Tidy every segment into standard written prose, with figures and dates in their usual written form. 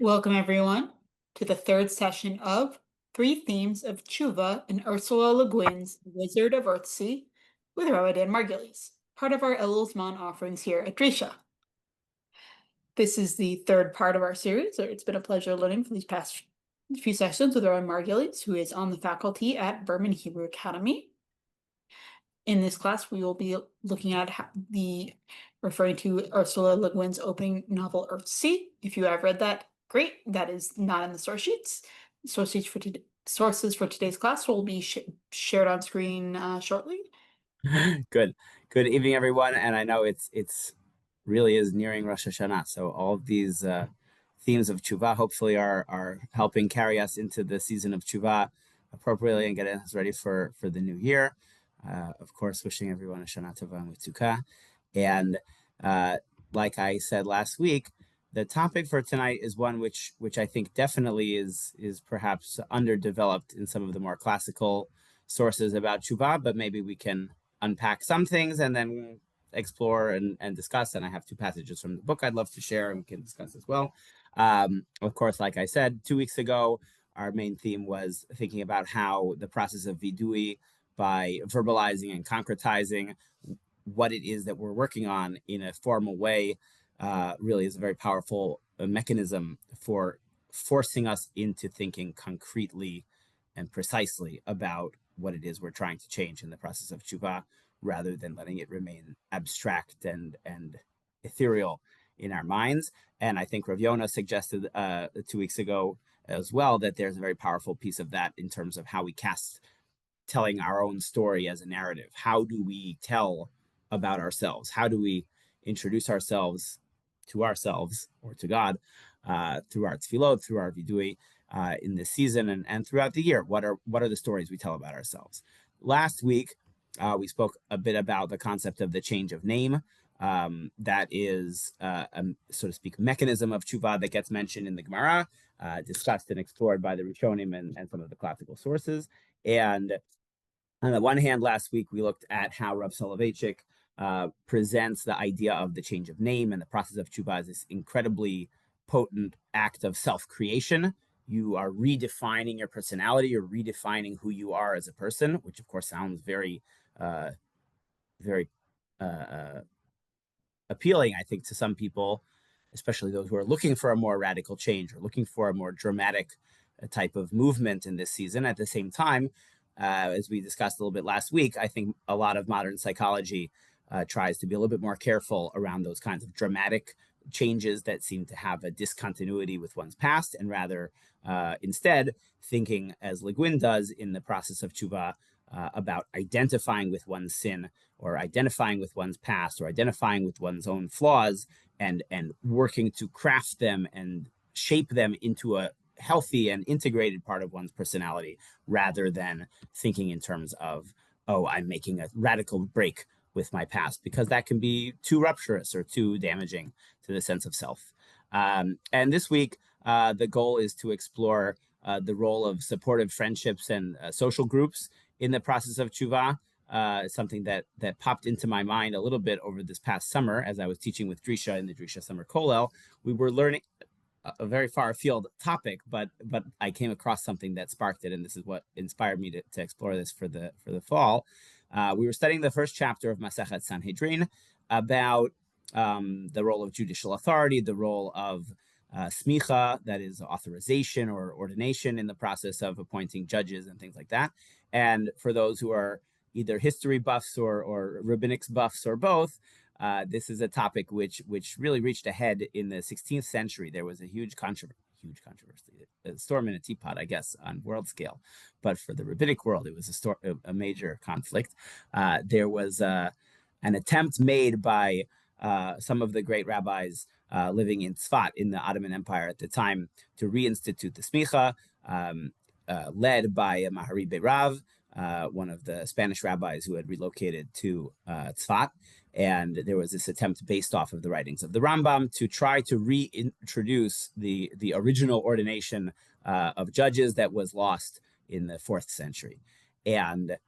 Welcome, everyone, to the third session of Three Themes of Teshuva in Ursula LeGuin's Wizard of Earthsea with Rabbi Dan Margulies, part of our Elul Zman offerings here at Drisha. This is the third part of our series. It's been a pleasure learning for these past few sessions with Rabbi Margulies, who is on the faculty at Berman Hebrew Academy. In this class, we will be looking at referring to Ursula Le Guin's opening novel, Earthsea. If you have read that, great. That is not in the source sheets. Sources for today's class will be shared on screen shortly. Good evening, everyone. And I know it's really is nearing Rosh Hashanah, so all of these themes of tshuva hopefully are helping carry us into the season of tshuva appropriately and getting us ready for the new year. Of course, wishing everyone a Shana Tova and Mitzukah. And like I said last week, the topic for tonight is one which I think definitely is perhaps underdeveloped in some of the more classical sources about tshuva, but maybe we can unpack some things and then explore and discuss. And I have two passages from the book I'd love to share and we can discuss as well. Of course, like I said, 2 weeks ago, our main theme was thinking about how the process of vidui, by verbalizing and concretizing what it is that we're working on in a formal way, really is a very powerful mechanism for forcing us into thinking concretely and precisely about what it is we're trying to change in the process of tshuva, rather than letting it remain abstract and ethereal in our minds. And I think Rav Yonah suggested 2 weeks ago as well that there's a very powerful piece of that in terms of how we cast telling our own story as a narrative. How do we tell about ourselves? How do we introduce ourselves or to God through our tefillot, through our vidui in this season and throughout the year? What are the stories we tell about ourselves? Last week, we spoke a bit about the concept of the change of name. That is a, so to speak, mechanism of tshuva that gets mentioned in the Gemara, discussed and explored by the Rishonim and some of the classical sources. And on the one hand, last week, we looked at how Rav Soloveitchik presents the idea of the change of name and the process of tshuva as this incredibly potent act of self-creation. You are redefining your personality, you're redefining who you are as a person, which of course sounds very appealing, I think, to some people, especially those who are looking for a more radical change or looking for a more dramatic type of movement in this season. At the same time, as we discussed a little bit last week, I think a lot of modern psychology tries to be a little bit more careful around those kinds of dramatic changes that seem to have a discontinuity with one's past, and rather instead thinking, as Le Guin does in the process of tshuva, about identifying with one's sin or identifying with one's past or identifying with one's own flaws and working to craft them and shape them into a healthy and integrated part of one's personality, rather than thinking in terms of, oh, I'm making a radical break with my past, because that can be too rupturous or too damaging to the sense of self. And this week, the goal is to explore the role of supportive friendships and social groups in the process of tshuva. Something that popped into my mind a little bit over this past summer as I was teaching with Drisha in the Drisha Summer Kollel. We were learning a very far afield topic, but I came across something that sparked it, and this is what inspired me to explore this for the fall. We were studying the first chapter of Masechet Sanhedrin about the role of judicial authority, the role of smicha, that is authorization or ordination in the process of appointing judges and things like that. And for those who are either history buffs or rabbinics buffs or both, this is a topic which really reached a head in the 16th century. There was a huge controversy, a storm in a teapot, I guess, on world scale. But for the rabbinic world, it was a major conflict. There was an attempt made by some of the great rabbis living in Tzfat in the Ottoman Empire at the time to reinstitute the smicha, led by Mahari Beirav, one of the Spanish rabbis who had relocated to Tzfat. And there was this attempt based off of the writings of the Rambam to try to reintroduce the original ordination of judges that was lost in the 4th century. And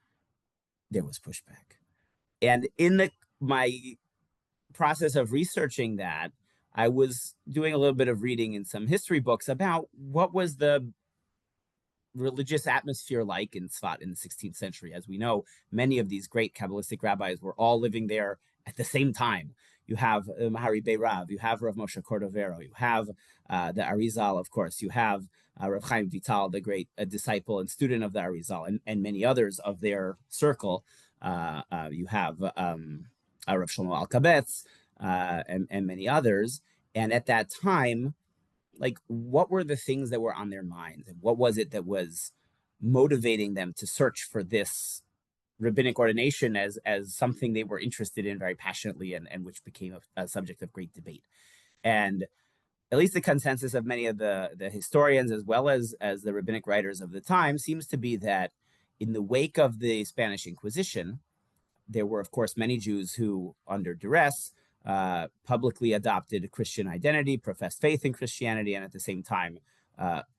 there was pushback. And in my process of researching that, I was doing a little bit of reading in some history books about what was the religious atmosphere like in Tzfat in the 16th century. As we know, many of these great Kabbalistic rabbis were all living there at the same time. You have Mahari Beirav, you have Rav Moshe Cordovero, you have the Arizal, of course, you have Rav Chaim Vital, the great disciple and student of the Arizal, and many others of their circle. You have Rav Shlomo Alkabetz and many others. And at that time, like, what were the things that were on their minds, and what was it that was motivating them to search for this rabbinic ordination as something they were interested in very passionately, and which became a subject of great debate. And at least the consensus of many of the historians, as well as the rabbinic writers of the time, seems to be that in the wake of the Spanish Inquisition, there were, of course, many Jews who, under duress, publicly adopted Christian identity, professed faith in Christianity, and at the same time,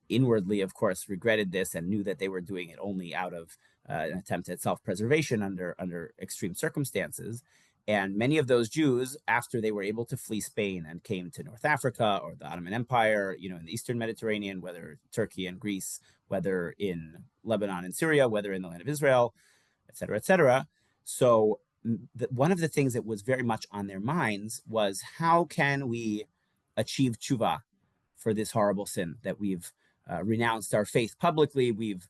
inwardly, of course, regretted this and knew that they were doing it only out of an attempt at self-preservation under extreme circumstances. And many of those Jews, after they were able to flee Spain and came to North Africa or the Ottoman Empire, in the Eastern Mediterranean, whether Turkey and Greece, whether in Lebanon and Syria, whether in the land of Israel, et cetera, et cetera. So one of the things that was very much on their minds was, how can we achieve tshuva for this horrible sin that we've renounced our faith publicly, we've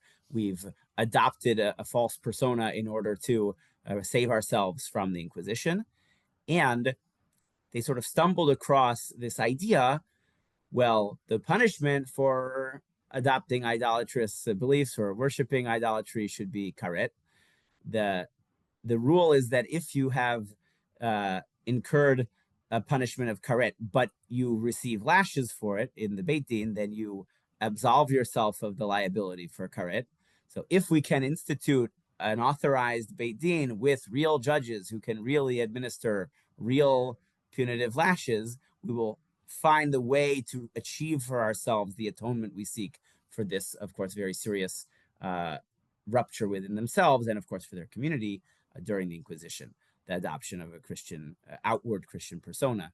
adopted a false persona in order to save ourselves from the Inquisition. And they sort of stumbled across this idea, well, the punishment for adopting idolatrous beliefs or worshiping idolatry should be karet. The rule is that if you have incurred a punishment of karet, but you receive lashes for it in the Beit Din, then you absolve yourself of the liability for karet. So if we can institute an authorized Beit Din with real judges who can really administer real punitive lashes, we will find the way to achieve for ourselves the atonement we seek for this, of course, very serious rupture within themselves and, of course, for their community during the Inquisition, the adoption of a Christian, outward Christian persona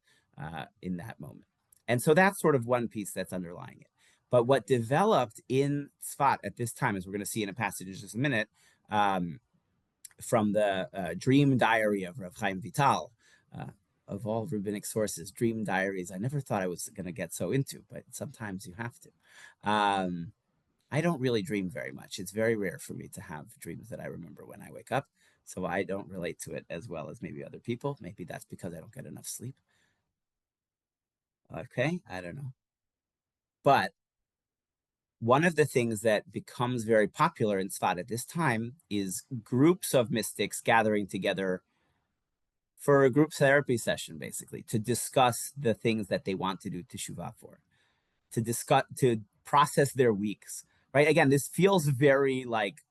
in that moment. And so that's sort of one piece that's underlying it. But what developed in Tzfat at this time, as we're going to see in a passage in just a minute, from the dream diary of Rav Chaim Vital, of all rabbinic sources, dream diaries, I never thought I was going to get so into, but sometimes you have to. I don't really dream very much. It's very rare for me to have dreams that I remember when I wake up. So I don't relate to it as well as maybe other people. Maybe that's because I don't get enough sleep. Okay, I don't know. But one of the things that becomes very popular in Tzfat at this time is groups of mystics gathering together for a group therapy session, basically, to discuss the things that they want to do teshuva for, to process their weeks, right? Again, this feels very like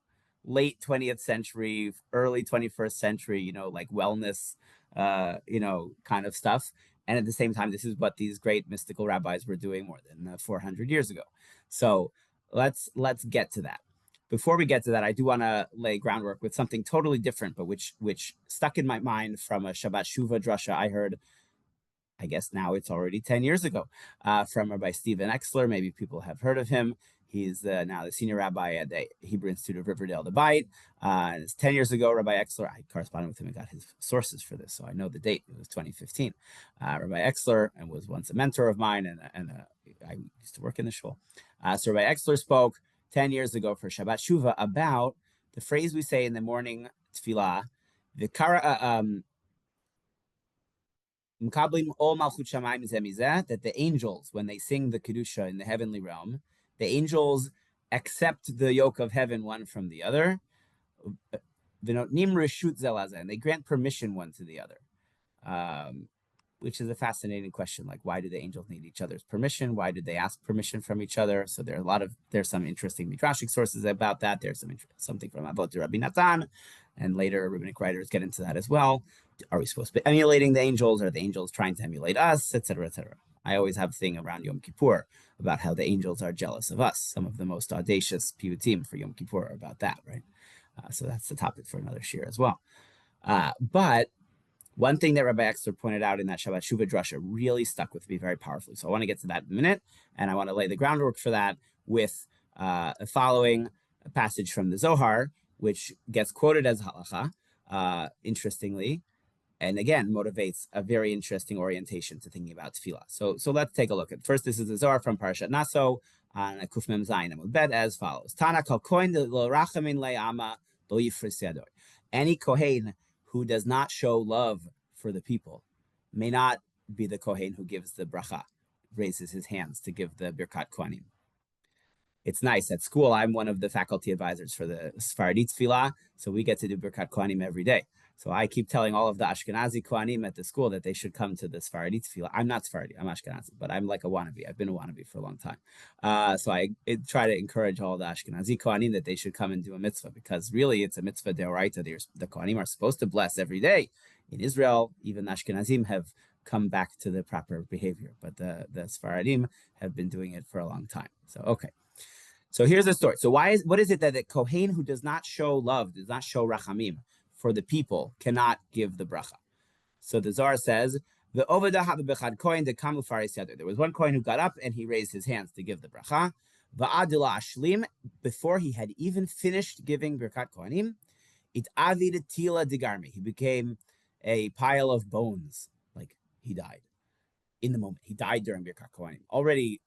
late 20th century, early 21st century, like wellness, kind of stuff. And at the same time, this is what these great mystical rabbis were doing more than 400 years ago. So let's get to that. Before we get to that, I do want to lay groundwork with something totally different, but which stuck in my mind from a Shabbat Shuvah drasha I heard, I guess now it's already 10 years ago, from Rabbi Stephen Exler. Maybe people have heard of him. He's now the senior rabbi at the Hebrew Institute of Riverdale, the Beit. And it's 10 years ago, Rabbi Exler, I corresponded with him and got his sources for this, so I know the date. It was 2015. Rabbi Exler and was once a mentor of mine, and I used to work in the shul. So Rabbi Exler spoke 10 years ago for Shabbat Shuvah about the phrase we say in the morning tefillah, that the angels, when they sing the Kedusha in the heavenly realm, the angels accept the yoke of heaven one from the other, and they grant permission one to the other, which is a fascinating question. Like, why do the angels need each other's permission? Why did they ask permission from each other? So there's some interesting midrashic sources about that. There's something from Avot Rabbi Natan, and later rabbinic writers get into that as well. Are we supposed to be emulating the angels? Are the angels trying to emulate us, et cetera, et cetera? I always have a thing around Yom Kippur about how the angels are jealous of us. Some of the most audacious piyutim for Yom Kippur are about that, right? So that's the topic for another shir as well. But One thing that Rabbi Exler pointed out in that Shabbat Shuvah drasha really stuck with me very powerfully. So I want to get to that in a minute, and I want to lay the groundwork for that with following a passage from the Zohar, which gets quoted as halacha, interestingly, and again motivates a very interesting orientation to thinking about tefillah. So let's take a look at first. This is the Zohar from Parashat Naso on Kuf Mem Zayin Amud Bet as follows: Tana kol kohen lo rachamin le'ama lo yifris yador. Any kohen who does not show love for the people may not be the kohen who gives the bracha, raises his hands to give the birkat kohanim. It's nice. At school, I'm one of the faculty advisors for the Sephardi Tefillah, so we get to do Birkat Kohanim every day. So I keep telling all of the Ashkenazi Kohanim at the school that they should come to the Sephardi Tefillah. I'm not Sephardi, I'm Ashkenazi, but I'm like a wannabe. I've been a wannabe for a long time. So I try to encourage all the Ashkenazi Kohanim that they should come and do a mitzvah, because really it's a mitzvah deoraita. The Kohanim are supposed to bless every day. In Israel, even Ashkenazim have come back to the proper behavior, but the Sephardim have been doing it for a long time. So, okay. So here's the story. So what is it that the Kohen who does not show love, does not show rachamim for the people, cannot give the bracha? So the Zohar says, there was one Kohen who got up and he raised his hands to give the bracha. Before he had even finished giving Birkat Kohanim, it avid tila digarmi. He became a pile of bones, like he died in the moment. He died during Birkat Kohanim. Already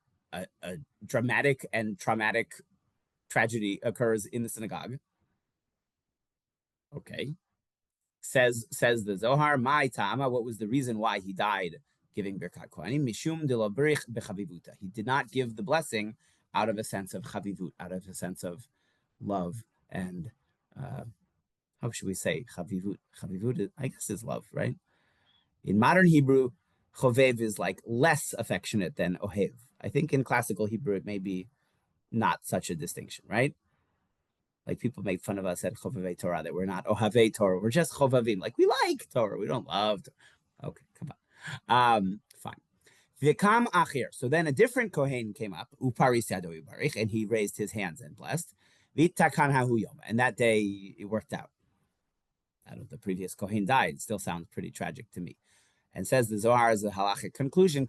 a dramatic and traumatic tragedy occurs in the synagogue. Okay. Says the Zohar, my Tama, what was the reason why he died giving Birkat Kohanim? Mishum de labrich bechavivuta. He did not give the blessing out of a sense of chavivut, out of a sense of love and, how should we say, chavivut? Chavivut, I guess, is love, right? In modern Hebrew, chovev is like less affectionate than ohev. I think in classical Hebrew, it may be not such a distinction, right? Like people make fun of us at Chovevei Torah that we're not Ohavei Torah. We're just Chovavim. Like we like Torah. We don't love Torah. Okay, come on. Fine. Vikam Achir. So then a different Kohen came up, Uparis Yado Yibarich, and he raised his hands and blessed. Vitakan Hahu Yom. And that day it worked out. I don't know, the previous Kohen died. It still sounds pretty tragic to me. And says the Zohar as a halachic conclusion,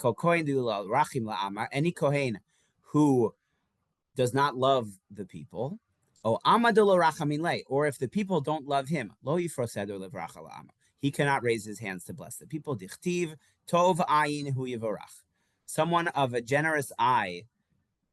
any Kohen who does not love the people, or if the people don't love him, he cannot raise his hands to bless the people. Someone of a generous eye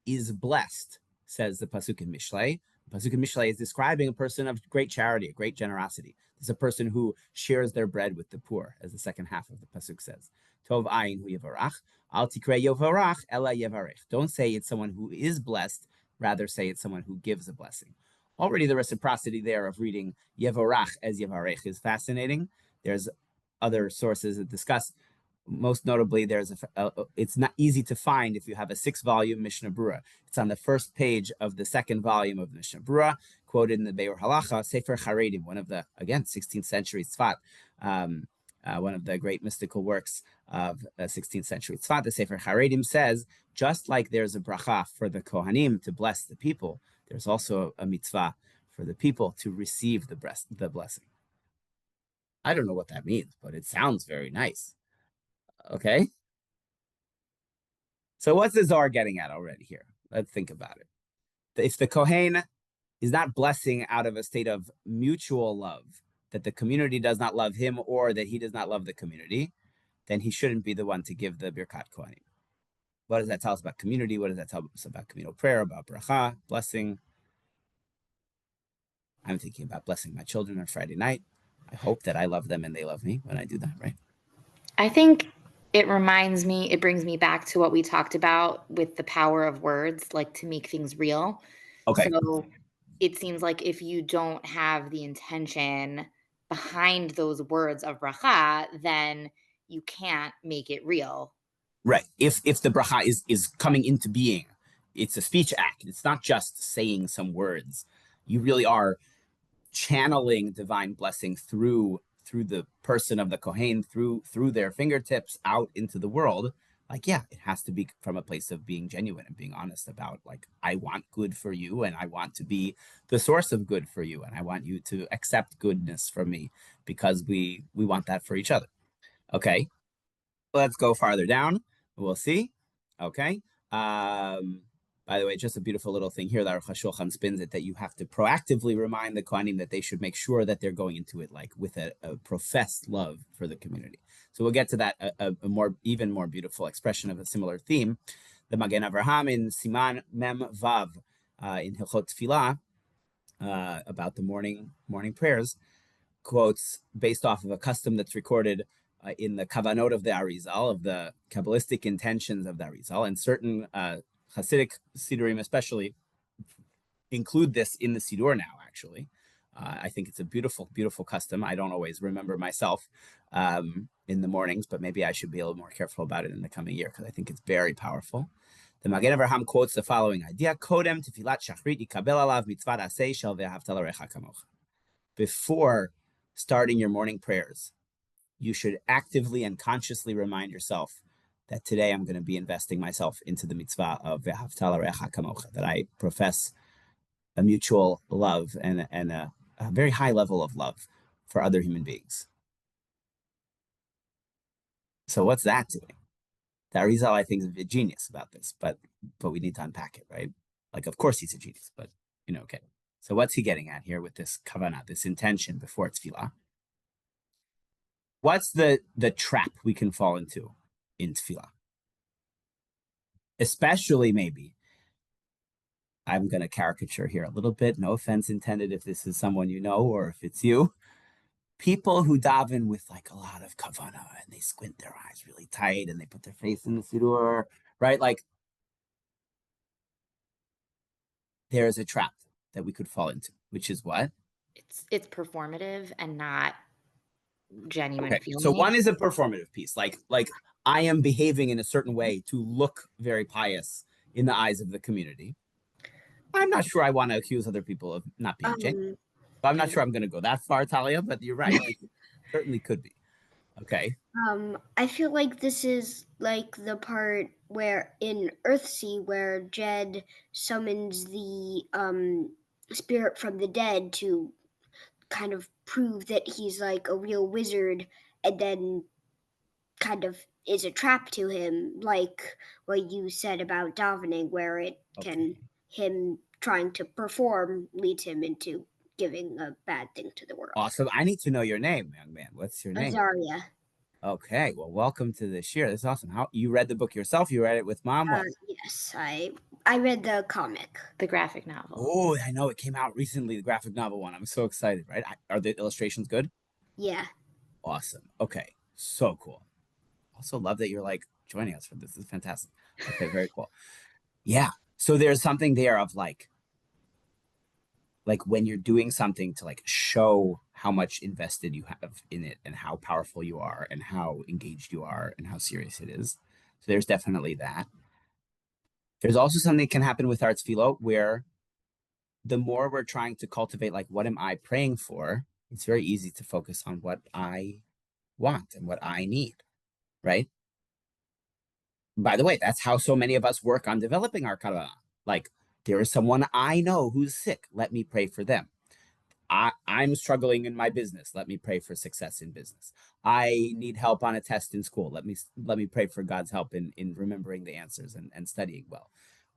is blessed, says the Pasuk in Mishlei. Pasuk in Mishlei is describing a person of great charity, a great generosity. It's a person who shares their bread with the poor, as the second half of the Pasuk says. Tov ayin hu yevarach, al tikre yovarach ela yevarech. Don't say it's someone who is blessed, rather say it's someone who gives a blessing. Already the reciprocity there of reading yevarach as yevarech is fascinating. There's other sources that discuss. Most notably, it's not easy to find if you have a 6-volume Mishnah Brura. It's on the first page of the second volume of Mishnah Brura, quoted in the Be'or Halacha, Sefer Haredim, one of the, again, 16th century Tzfat, one of the great mystical works of 16th century Tzfat. The Sefer Haredim says, just like there's a bracha for the Kohanim to bless the people, there's also a mitzvah for the people to receive the blessing. I don't know what that means, but it sounds very nice. Okay. So what's the Zohar getting at already here? Let's think about it. If the Kohen is not blessing out of a state of mutual love, that the community does not love him or that he does not love the community, then he shouldn't be the one to give the Birkat Kohanim. What does that tell us about community? What does that tell us about communal prayer, about bracha, blessing? I'm thinking about blessing my children on Friday night. I hope that I love them and they love me when I do that, right? I think it brings me back to what we talked about with the power of words, like to make things real. Okay. So it seems like if you don't have the intention behind those words of bracha, then you can't make it real. Right. If the bracha is coming into being, it's a speech act. It's not just saying some words. You really are channeling divine blessing through the person of the Kohen, through their fingertips out into the world. like, yeah, it has to be from a place of being genuine and being honest about, like, I want good for you and I want to be the source of good for you. And I want you to accept goodness from me because we want that for each other. Okay. Let's go farther down. We'll see. Okay. By the way, just a beautiful little thing here that Aruch HaShulchan spins it, that you have to proactively remind the Kohanim that they should make sure that they're going into it like with a professed love for the community. So we'll get to that, a even more beautiful expression of a similar theme. The Magen Avraham in Siman Mem Vav in Hilchot Tfilah about the morning prayers quotes based off of a custom that's recorded in the kavanot of the Arizal, of the Kabbalistic intentions of the Arizal, and certain Hasidic Sidurim especially include this in the Sidur now, actually. I think it's a beautiful, beautiful custom. I don't always remember myself in the mornings, but maybe I should be a little more careful about it in the coming year because I think it's very powerful. The Magen Avraham quotes the following idea: Kodem tefilat shachrit yikabel alav mitzvat aseh shel ve'ahavta l'recha kamocha. Before starting your morning prayers, you should actively and consciously remind yourself that today I'm going to be investing myself into the mitzvah of ve'ahavta l'recha kamocha, that I profess a mutual love and a very high level of love for other human beings. So what's that doing? The Arizal, I think, is a genius about this, but we need to unpack it, right? Like, of course he's a genius, but okay. So what's he getting at here with this kavanah, this intention before tefillah? What's the trap we can fall into in tefillah? Especially maybe, I'm going to caricature here a little bit, no offense intended if this is someone you know or if it's you. People who daven with like a lot of kavanah and they squint their eyes really tight and they put their face in the siddur, right? Like, there's a trap that we could fall into, which is what? It's performative and not genuine Okay, feeling. so one is a performative piece, like I am behaving in a certain way to look very pious in the eyes of the community. I'm not sure I want to accuse other people of not being genuine. So I'm not sure I'm going to go that far, Talia, but you're right. It certainly could be. Okay. I feel like this is like the part where in Earthsea where Jed summons the spirit from the dead to kind of prove that he's like a real wizard, and then kind of is a trap to him, like what you said about davening, where it can him trying to perform leads him into giving a bad thing to the world. Awesome. I need to know your name, young man. What's your name? Azaria. Okay. Well, welcome to this year. This is awesome. How you read the book yourself? You read it with mom? Yes, I read the comic. The graphic novel. Oh, I know it came out recently, the graphic novel one. I'm so excited, right? Are the illustrations good? Yeah. Awesome. Okay. So cool. Also love that you're like joining us for this. This is fantastic. Okay, very cool. Yeah. So there's something there of like when you're doing something to like show how much invested you have in it and how powerful you are and how engaged you are and how serious it is. So there's definitely that. There's also something that can happen with our tefillah where the more we're trying to cultivate, like, what am I praying for? It's very easy to focus on what I want and what I need, right? By the way, that's how so many of us work on developing our kavanah. Like, there is someone I know who's sick. Let me pray for them. I'm struggling in my business. Let me pray for success in business. I need help on a test in school. Let me pray for God's help in remembering the answers and studying well.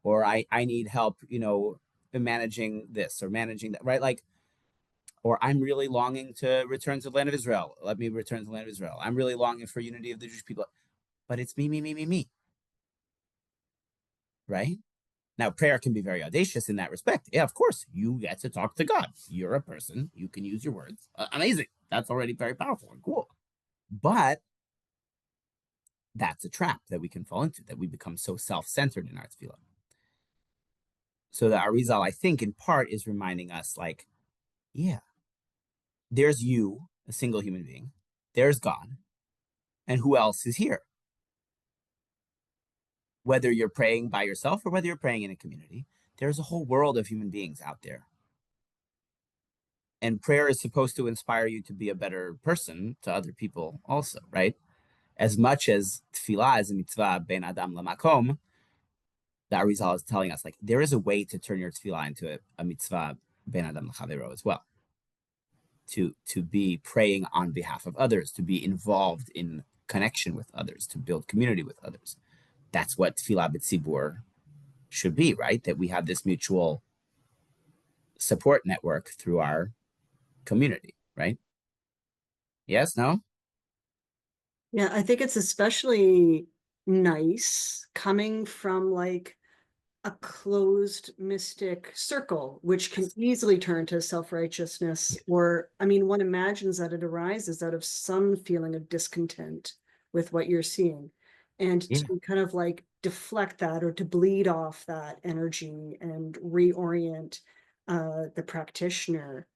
Or I need help, in managing this or managing that, right? Like, or I'm really longing to return to the land of Israel. Let me return to the land of Israel. I'm really longing for unity of the Jewish people. But it's me. Right? Now, prayer can be very audacious in that respect. Yeah, of course, you get to talk to God. You're a person. You can use your words. Amazing. That's already very powerful and cool. But that's a trap that we can fall into, that we become so self-centered in our tefillah. So the Arizal, I think, in part, is reminding us, like, yeah, there's you, a single human being. There's God. And who else is here? Whether you're praying by yourself or whether you're praying in a community, there's a whole world of human beings out there. And prayer is supposed to inspire you to be a better person to other people also, right? as much as tefillah is a mitzvah ben adam lamakom, the Arizal is telling us like there is a way to turn your tefillah into a mitzvah ben adam l'chavero as well. To be praying on behalf of others, to be involved in connection with others, to build community with others. That's what tefillah b'tzibur should be, right? That we have this mutual support network through our community, right? Yes, no? Yeah, I think it's especially nice coming from like a closed mystic circle, which can easily turn to self-righteousness, or, I mean, one imagines that it arises out of some feeling of discontent with what you're seeing. And to kind of like deflect that or to bleed off that energy and reorient the practitioner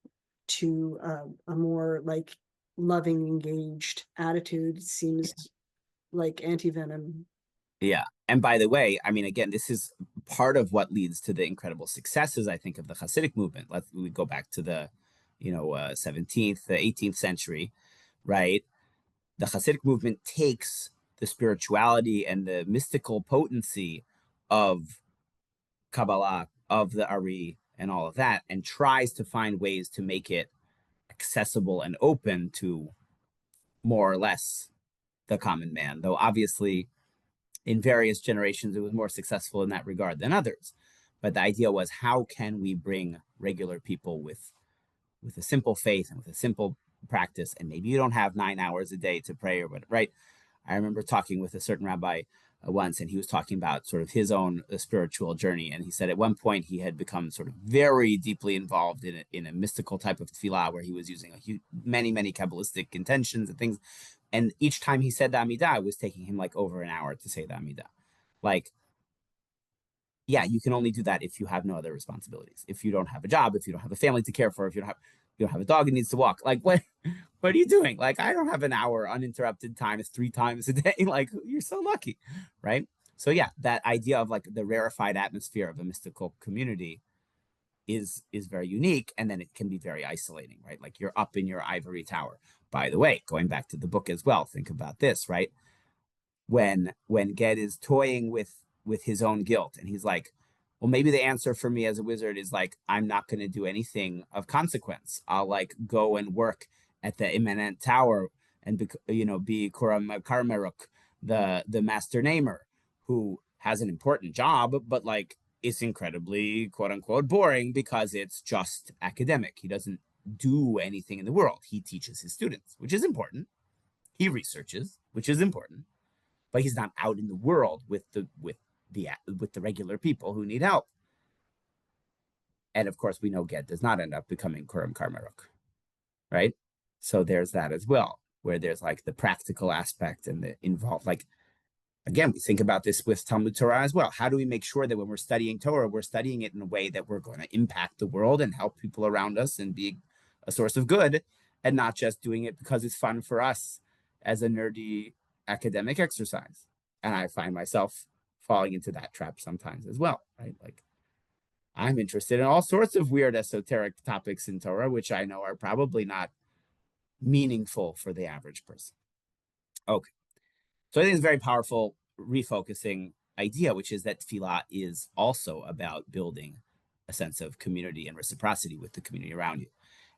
to a more like loving, engaged attitude seems like anti-venom. Yeah. And by the way, I mean, again, this is part of what leads to the incredible successes, I think, of the Hasidic movement. We go back to the, 17th, 18th century, right? The Hasidic movement takes the spirituality and the mystical potency of Kabbalah, of the Ari, and all of that, and tries to find ways to make it accessible and open to more or less the common man, though obviously in various generations it was more successful in that regard than others. But the idea was, how can we bring regular people with a simple faith and with a simple practice, and maybe you don't have 9 hours a day to pray or what, right? I remember talking with a certain rabbi once, and he was talking about sort of his own spiritual journey, and he said at one point he had become sort of very deeply involved in a mystical type of tefillah where he was using many Kabbalistic intentions and things, and each time he said the Amidah, it was taking him like over an hour to say the Amidah. Like, yeah, you can only do that if you have no other responsibilities. If you don't have a job, if you don't have a family to care for, if you don't have a dog that needs to walk. Like, what are you doing? Like, I don't have an hour uninterrupted time 3 times a day. Like, you're so lucky, right? So yeah, that idea of like the rarefied atmosphere of a mystical community is very unique, and then it can be very isolating, right? Like you're up in your ivory tower. By the way, going back to the book as well, think about this, right? When Ged is toying with his own guilt, and he's like, well, maybe the answer for me as a wizard is like, I'm not going to do anything of consequence. I'll like go and work at the immanent tower and be Kuram Karmeruk, the master namer, who has an important job, but like it's incredibly quote unquote boring because it's just academic. He doesn't do anything in the world. He teaches his students, which is important. He researches, which is important, but he's not out in the world with the regular people who need help. And of course, we know Ged does not end up becoming Kuram Karmeruk, right? So there's that as well, where there's like the practical aspect and the involved, like, again, we think about this with Talmud Torah as well. How do we make sure that when we're studying Torah, we're studying it in a way that we're going to impact the world and help people around us and be a source of good, and not just doing it because it's fun for us as a nerdy academic exercise? And I find myself falling into that trap sometimes as well, right? Like, I'm interested in all sorts of weird esoteric topics in Torah, which I know are probably not meaningful for the average person. Okay. So I think it's a very powerful refocusing idea, which is that tefillah is also about building a sense of community and reciprocity with the community around you.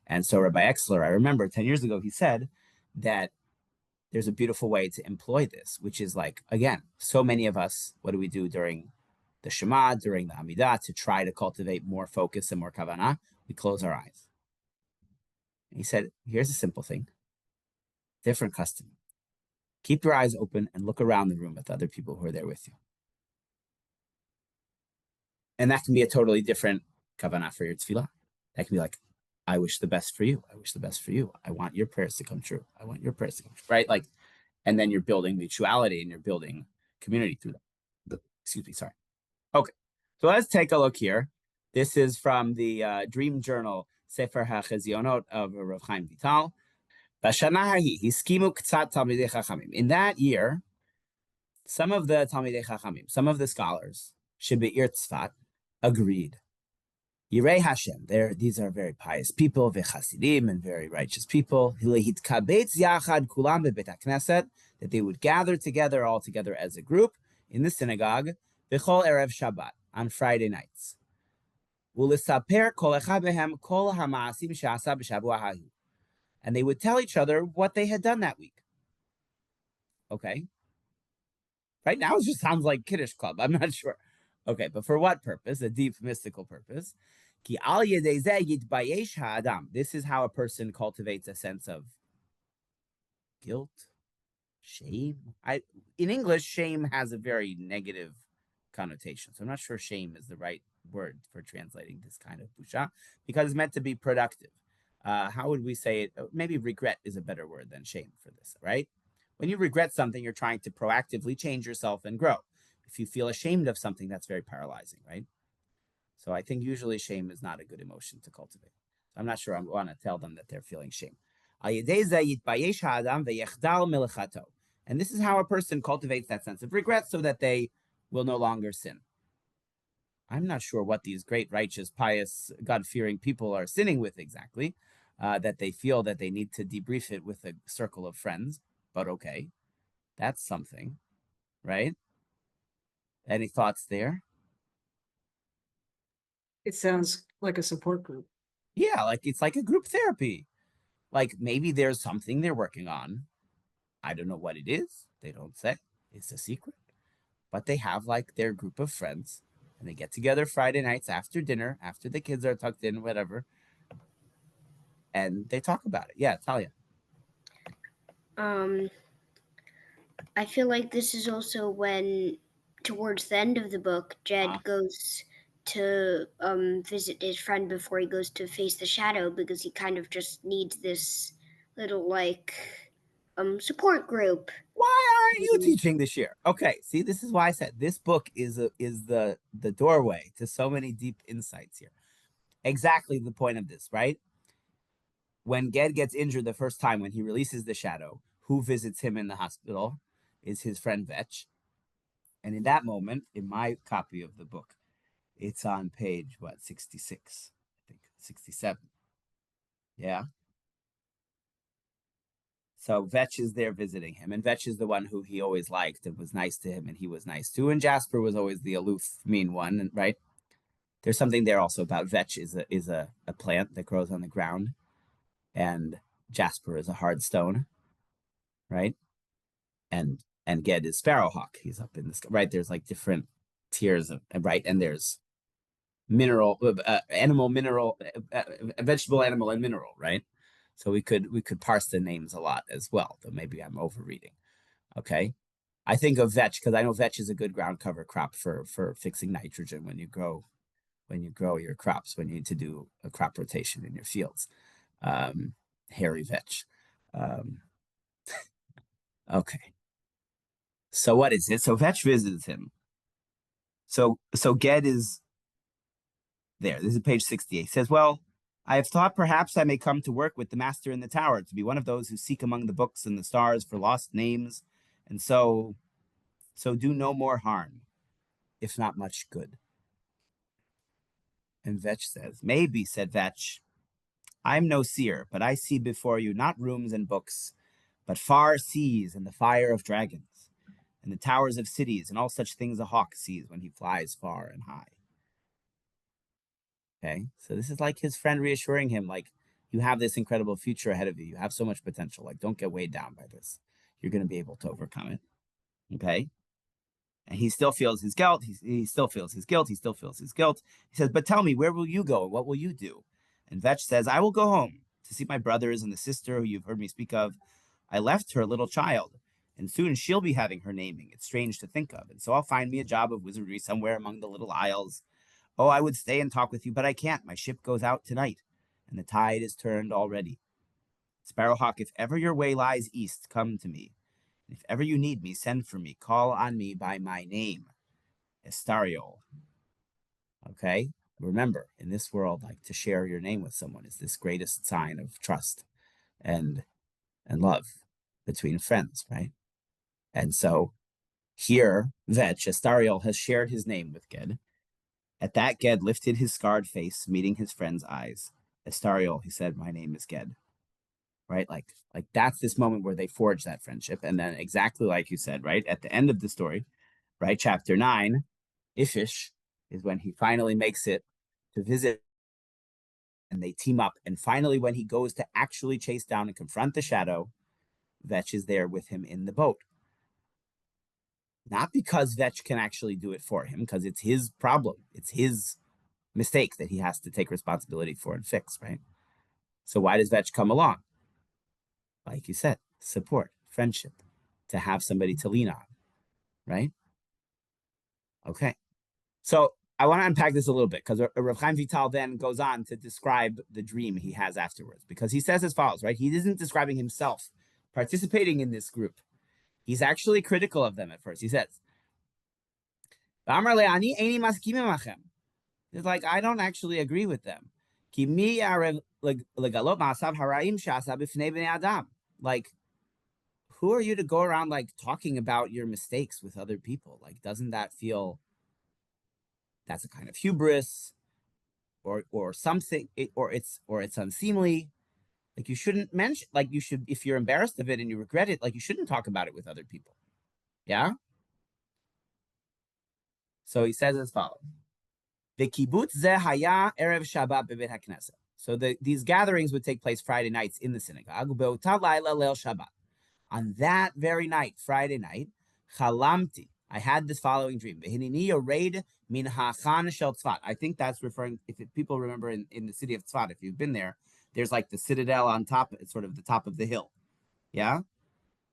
And so Rabbi Exler, I remember 10 years ago, he said that there's a beautiful way to employ this, which is like, again, so many of us, what do we do during the Shema, during the Amidah, to try to cultivate more focus and more kavanah? We close our eyes. And he said, here's a simple thing, different custom. Keep your eyes open and look around the room at the other people who are there with you. And that can be a totally different kavanah for your tefillah. That can be like, I wish the best for you. I wish the best for you. I want your prayers to come true. I want your prayers to come true, right? Like, and then you're building mutuality and you're building community through that. Excuse me, sorry. Okay, so let's take a look here. This is from the Dream Journal, Sefer HaChezionot of Rav Chaim Vital. In that year, some of the Talmidei Chachamim, some of the scholars, Shebe'ir Tzfat, agreed. Yirei Hashem, these are very pious people, v'chasidim, and very righteous people. Lehitkabetz yachad kulam bebet hakneset, that they would gather together all together as a group in the synagogue, b'chol erev Shabbat, on Friday nights. U'lisaper kol echad mehem kol hamaasim she'asa b'shavua hahu, and they would tell each other what they had done that week. Okay. Right now it just sounds like Kiddush Club. I'm not sure. Okay, but for what purpose? A deep mystical purpose. Ki al yedei zeh yitbayesh ha'adam. This is how a person cultivates a sense of guilt, shame. In English, shame has a very negative connotation. So I'm not sure shame is the right word for translating this kind of busha, because it's meant to be productive. How would we say it? Maybe regret is a better word than shame for this, right? When you regret something, you're trying to proactively change yourself and grow. If you feel ashamed of something, that's very paralyzing, right? So I think usually shame is not a good emotion to cultivate. So I'm not sure I want to tell them that they're feeling shame. And this is how a person cultivates that sense of regret so that they will no longer sin. I'm not sure what these great, righteous, pious, God-fearing people are sinning with exactly, that they feel that they need to debrief it with a circle of friends. But okay, that's something, right? Any thoughts there? It sounds like a support group. Yeah, like it's like a group therapy. Like maybe there's something they're working on. I don't know what it is. They don't say. It's a secret. But they have like their group of friends and they get together Friday nights after dinner, after the kids are tucked in, whatever. And they talk about it. Yeah, Talia. I feel like this is also when, towards the end of the book, Jed goes to visit his friend before he goes to face the shadow, because he kind of just needs this little support group. Why aren't you teaching this year? Okay, see, this is why I said this book is the doorway to so many deep insights here. Exactly the point of this, right? When Ged gets injured the first time, when he releases the shadow, who visits him in the hospital is his friend Vetch. And in that moment, in my copy of the book, it's on page, 66, I think, 67. Yeah. So Vetch is there visiting him, and Vetch is the one who he always liked and was nice to him, and he was nice too. And Jasper was always the aloof, mean one, right? There's something there also about Vetch is a plant that grows on the ground, and Jasper is a hard stone, right? And Ged is Sparrowhawk. He's up in the sky, right? There's like different tiers of right, and there's mineral, animal, mineral, vegetable, animal, and mineral, right? So we could parse the names a lot as well, though maybe I'm overreading. Okay. I think of vetch because I know vetch is a good ground cover crop for fixing nitrogen when you grow your crops, when you need to do a crop rotation in your fields. Hairy vetch. Okay. So what is it? So vetch visits him. So Ged is there. This is page 68. It says, well, I have thought perhaps I may come to work with the master in the tower, to be one of those who seek among the books and the stars for lost names, and so do no more harm, if not much good. And Vetch says, maybe, said Vetch. I'm no seer, but I see before you not rooms and books, but far seas and the fire of dragons, and the towers of cities, and all such things a hawk sees when he flies far and high. Okay, so this is like his friend reassuring him, like, you have this incredible future ahead of you. You have so much potential. Like, don't get weighed down by this. You're going to be able to overcome it. Okay. And he still feels his guilt. He still feels his guilt. He still feels his guilt. He says, but tell me, where will you go? And what will you do? And Vetch says, I will go home to see my brothers and the sister who you've heard me speak of. I left her a little child, and soon she'll be having her naming. It's strange to think of. And so I'll find me a job of wizardry somewhere among the little isles. Oh, I would stay and talk with you, but I can't. My ship goes out tonight, and the tide is turned already. Sparrowhawk, if ever your way lies east, come to me. If ever you need me, send for me. Call on me by my name, Estariol. Okay? Remember, in this world, like, to share your name with someone is this greatest sign of trust and love between friends, right? And so here, Vetch, Estariol, has shared his name with Ged, At that, Ged lifted his scarred face, meeting his friend's eyes. Estariel, he said, my name is Ged. Right? Like that's this moment where they forge that friendship. And then exactly like you said, right? At the end of the story, right? Chapter 9, Ifish is when he finally makes it to visit and they team up. And finally, when he goes to actually chase down and confront the shadow, Vetch is there with him in the boat. Not because Vetch can actually do it for him, because it's his problem. It's his mistake that he has to take responsibility for and fix, right? So why does Vetch come along? Like you said, support, friendship, to have somebody to lean on, right? Okay. So I want to unpack this a little bit because Rav Chaim Vital then goes on to describe the dream he has afterwards, because he says as follows, right? He isn't describing himself participating in this group. He's actually critical of them at first. He says, it's like, I don't actually agree with them. Like, who are you to go around like talking about your mistakes with other people? Like, doesn't that feel that's a kind of hubris or something, or it's unseemly? Like, you shouldn't mention, like, you should, if you're embarrassed of it and you regret it, like, you shouldn't talk about it with other people. Yeah. So he says as follows. So these gatherings would take place Friday nights in the synagogue. On that very night, Friday night, chalamti, I had this following dream. I think that's referring, if people remember in the city of Tzfat, if you've been there, there's like the citadel on top, it's sort of the top of the hill. Yeah.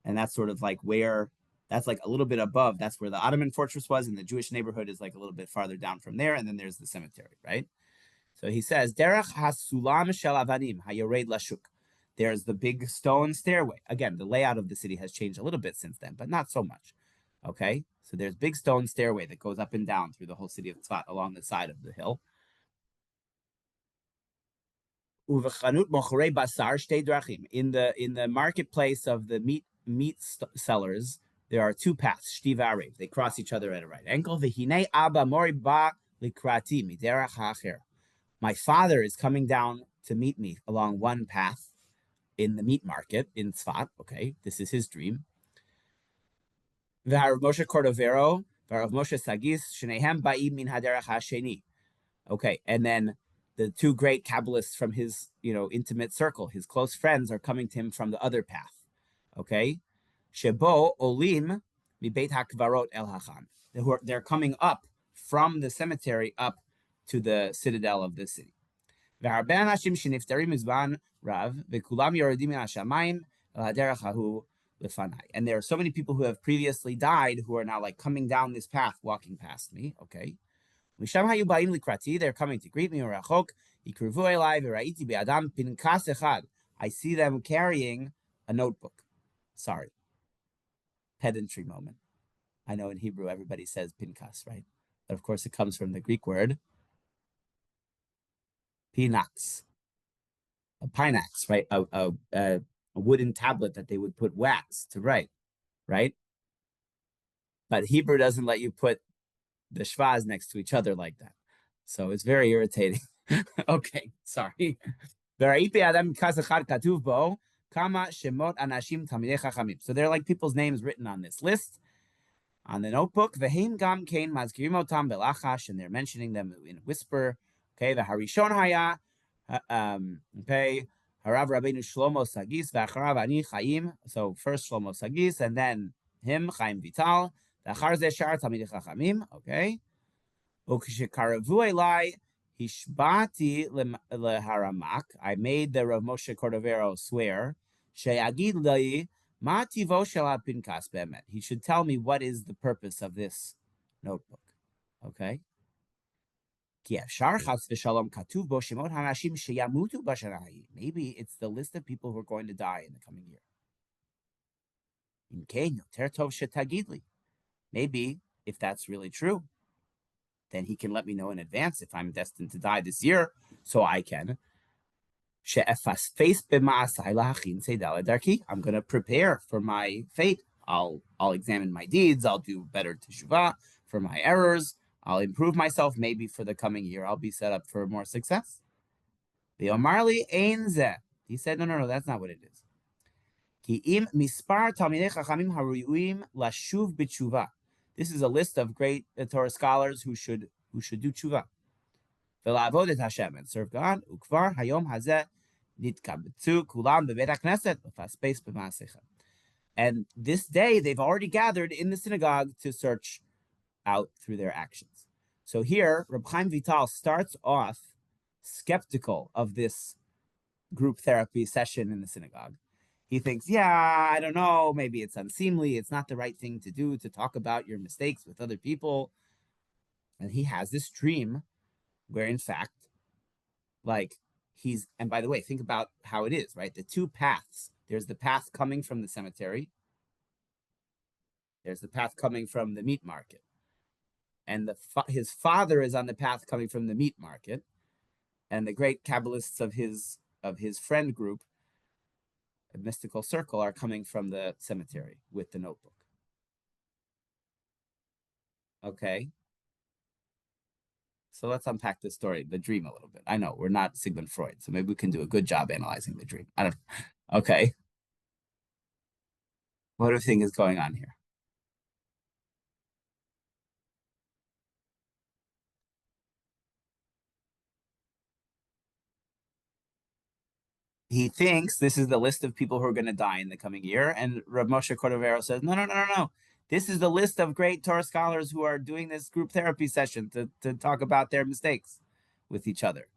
And that's sort of like where, that's like a little bit above. That's where the Ottoman fortress was, and the Jewish neighborhood is like a little bit farther down from there. And then there's the cemetery, right? So he says, Derech hasulam shel avanim hayored lashuk. There's the big stone stairway. Again, the layout of the city has changed a little bit since then, but not so much. Okay, so there's big stone stairway that goes up and down through the whole city of Tzfat along the side of the hill. In the marketplace of the meat sellers, there are two paths, shti v'arev. They cross each other at a right angle. V'hinei abba mori ba likrati miderach ha'acher. My father is coming down to meet me along one path in the meat market in Tzfat. Okay, this is his dream. V'harav Moshe Cordovero, v'harav Moshe Sagis, shnehem ba'im min haderach ha'sheni. Okay, and then the two great Kabbalists from his, intimate circle, his close friends, are coming to him from the other path. Okay, Shebo olim mi beit hakvarot el hachan. They're coming up from the cemetery up to the citadel of the city. And there are so many people who have previously died who are now like coming down this path, walking past me. Okay. They're coming to greet me. I see them carrying a notebook. Sorry. Pedantry moment. I know in Hebrew everybody says pinkas, right? But of course it comes from the Greek word pinax. A pinax, right? A wooden tablet that they would put wax to write, right? But Hebrew doesn't let you put the shvaz next to each other like that. So it's very irritating. Okay, sorry. So they're like people's names written on this list, on the notebook. And they're mentioning them in a whisper. Okay, the Harishon Haya. Okay, Harav Rabbeinu Shlomo Sagis, V'acharav Ani Chaim. So first Shlomo Sagis, and then him, Chaim Vital. Okay. Hishbati leharamak. I made the Rav Moshe Cordovero swear. She'agid li ma tivo shel pinkas be'emet. He should tell me what is the purpose of this notebook. Okay. Maybe it's the list of people who are going to die in the coming year. Maybe if that's really true, then he can let me know in advance if I'm destined to die this year, so I can. I'm going to prepare for my fate. I'll examine my deeds. I'll do better teshuvah for my errors. I'll improve myself maybe for the coming year. I'll be set up for more success. The Omarli ein zeh. He said, no, that's not what it is. Ki im mispar talmidei chachamim haruyuim lashuv b'tshuva. This is a list of great Torah scholars who should do tshuva. V'la'avod et Hashem, and serve God. Ukvar hayom hazeh nitkabetzu kulam bebeit hakneset v'faspeis b'maasecha. And this day they've already gathered in the synagogue to search out through their actions. So here, Reb Chaim Vital starts off skeptical of this group therapy session in the synagogue. He thinks, yeah, I don't know, maybe it's unseemly. It's not the right thing to do to talk about your mistakes with other people. And he has this dream where, in fact, and by the way, think about how it is, right? The two paths. There's the path coming from the cemetery. There's the path coming from the meat market. And his father is on the path coming from the meat market. And the great Kabbalists of his friend group, a mystical circle, are coming from the cemetery with the notebook. Okay. So let's unpack the story, the dream, a little bit. I know we're not Sigmund Freud, so maybe we can do a good job analyzing the dream. I don't know. Okay. What do you think is going on here? He thinks this is the list of people who are going to die in the coming year. And Rav Moshe Cordovero says, no. This is the list of great Torah scholars who are doing this group therapy session to talk about their mistakes with each other,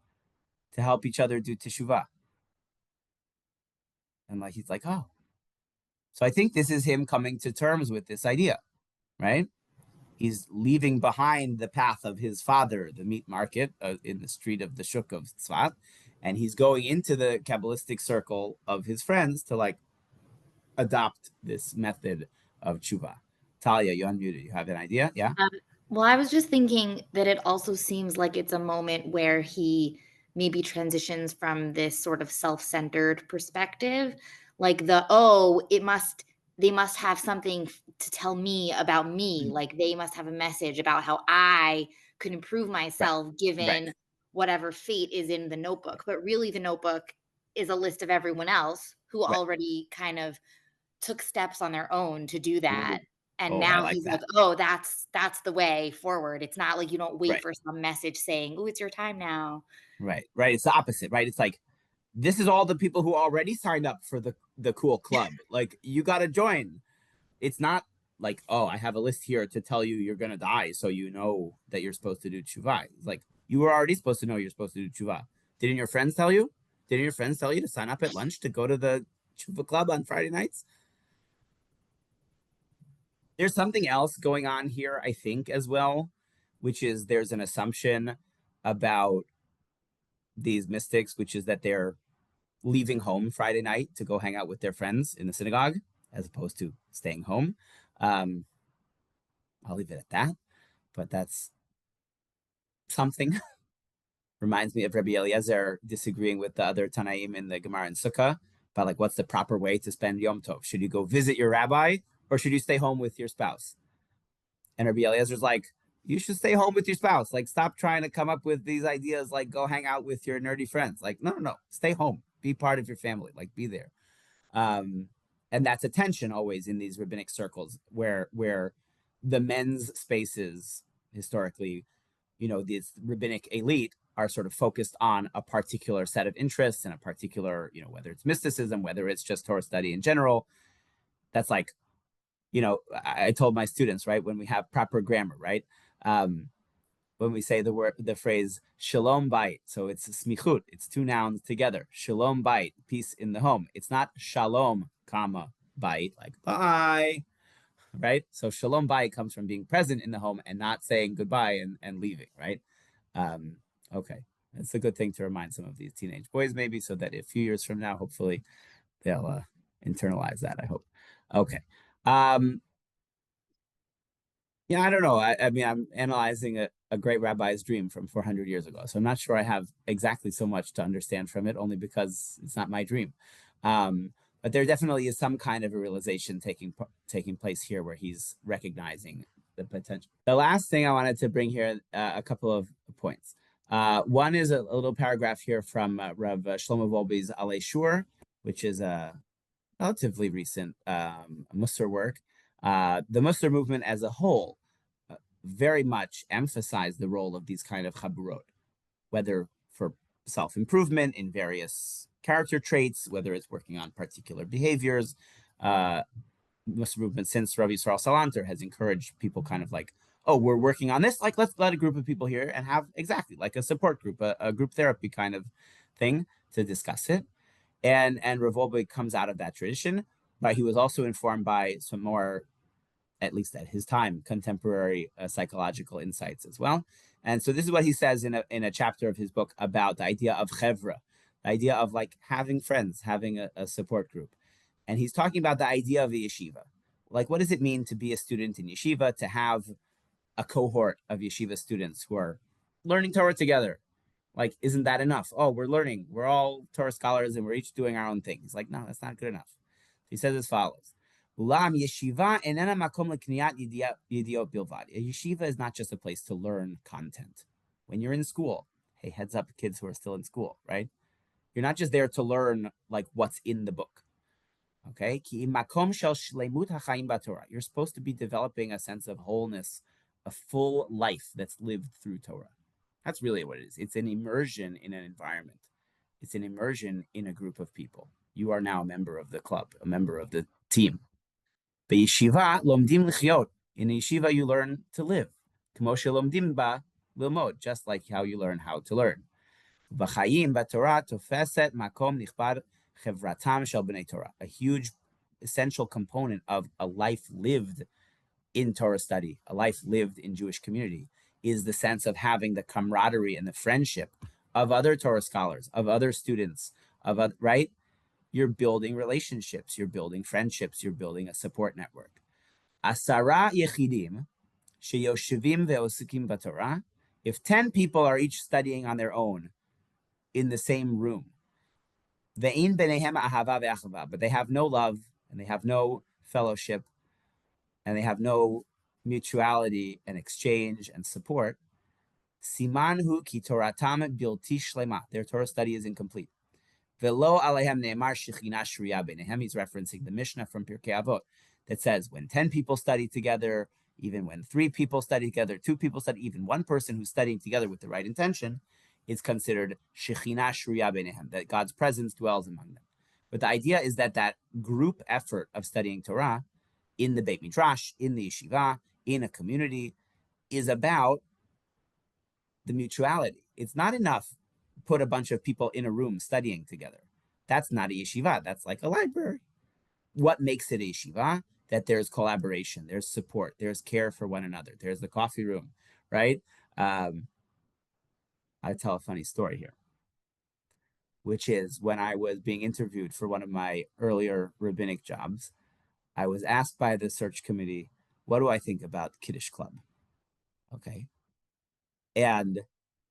to help each other do Teshuva. And he's like, oh. So I think this is him coming to terms with this idea, right? He's leaving behind the path of his father, the meat market in the street of the Shuk of Tzfat, and he's going into the Kabbalistic circle of his friends to adopt this method of tshuva. Talia, you unmuted. You have an idea? Yeah? Well, I was just thinking that it also seems like it's a moment where he maybe transitions from this sort of self-centered perspective, like they must have something to tell me about me. Like they must have a message about how I could improve myself given whatever fate is in the notebook. But really the notebook is a list of everyone else who already kind of took steps on their own to do that. And now he's like, oh, that's the way forward. It's not like you don't wait for some message saying, oh, it's your time now. Right. It's the opposite, right? It's like, this is all the people who already signed up for the cool club. You got to join. It's not like, oh, I have a list here to tell you you're going to die, so you know that you're supposed to do tshuva. It's like, you were already supposed to know you're supposed to do tshuva. Didn't your friends tell you? Didn't your friends tell you to sign up at lunch to go to the tshuva club on Friday nights? There's something else going on here, I think, as well, which is there's an assumption about these mystics, which is that they're leaving home Friday night to go hang out with their friends in the synagogue, as opposed to staying home. I'll leave it at that, but that's something. Reminds me of Rabbi Eliezer disagreeing with the other Tanaim in the Gemara and Sukkah about what's the proper way to spend Yom Tov. Should you go visit your rabbi or should you stay home with your spouse? And Rabbi Eliezer's like, you should stay home with your spouse. Stop trying to come up with these ideas go hang out with your nerdy friends. No, stay home. Be part of your family. Be there. And that's a tension always in these rabbinic circles where the men's spaces historically, this rabbinic elite are sort of focused on a particular set of interests and a particular, whether it's mysticism, whether it's just Torah study in general. That's I told my students, right, when we have proper grammar, right? When we say the phrase shalom bayit, so it's smichut, it's two nouns together. Shalom bayit, peace in the home. It's not shalom, comma, bayit, bye, right? So shalom bayit comes from being present in the home and not saying goodbye and leaving, right? Okay, it's a good thing to remind some of these teenage boys, maybe, so that a few years from now, hopefully, they'll internalize that. I hope. Okay. Yeah, I don't know. I mean, I'm analyzing a great rabbi's dream from 400 years ago, so I'm not sure I have exactly so much to understand from it, only because it's not my dream. But there definitely is some kind of a realization taking place here, where he's recognizing the potential. The last thing I wanted to bring here, a couple of points. One is a little paragraph here from Rav Shlomo Wolbe's Alei Shur, which is a relatively recent Musar work. The Musar movement as a whole very much emphasized the role of these kind of chaburot, whether for self-improvement in various character traits, whether it's working on particular behaviors. Musar movement since Rabbi Yisrael Salanter has encouraged people kind of like, oh, we're working on this. Like, let's let a group of people here and have exactly like a support group, a group therapy kind of thing to discuss it. And Rav Wolbe comes out of that tradition, but he was also informed by some more, at least at his time, contemporary psychological insights as well. And so this is what he says in a chapter of his book about the idea of chevra, the idea of like having friends, having a support group. And he's talking about the idea of the yeshiva. Like, what does it mean to be a student in yeshiva, to have a cohort of yeshiva students who are learning Torah together? Like, isn't that enough? Oh, we're learning. We're all Torah scholars and we're each doing our own thing. He's like, no, that's not good enough. He says as follows. A yeshiva is not just a place to learn content. When you're in school, hey, heads up, kids who are still in school, right? You're not just there to learn like what's in the book. Okay, you're supposed to be developing a sense of wholeness, a full life that's lived through Torah. That's really what it is. It's an immersion in an environment. It's an immersion in a group of people. You are now a member of the club, a member of the team. In a yeshiva, you learn to live. Just like how you learn how to learn. A huge essential component of a life lived in Torah study, a life lived in Jewish community, is the sense of having the camaraderie and the friendship of other Torah scholars, of other students, right? You're building relationships, you're building friendships, you're building a support network. Asara yechidim sheyoshivim ve'osikim b'Torah. If 10 people are each studying on their own in the same room, ve'in benehem ahava ve'achava, but they have no love and they have no fellowship and they have no mutuality and exchange and support, siman hu ki toratam bilti shlema. Their Torah study is incomplete. Velo alehem ne'emar shechina shriya benehem. He's referencing the Mishnah from Pirkei Avot that says when 10 people study together, even when 3 people study together, 2 people study, even one person who's studying together with the right intention, is considered shechina shriya benehem, that God's presence dwells among them. But the idea is that that group effort of studying Torah in the Beit Midrash, in the yeshiva, in a community, is about the mutuality. It's not enough put a bunch of people in a room studying together. That's not a yeshiva. That's like a library. What makes it a yeshiva? That there's collaboration, there's support, there's care for one another, there's the coffee room, right? I tell a funny story here, which is when I was being interviewed for one of my earlier rabbinic jobs, I was asked by the search committee, what do I think about Kiddush Club? Okay. And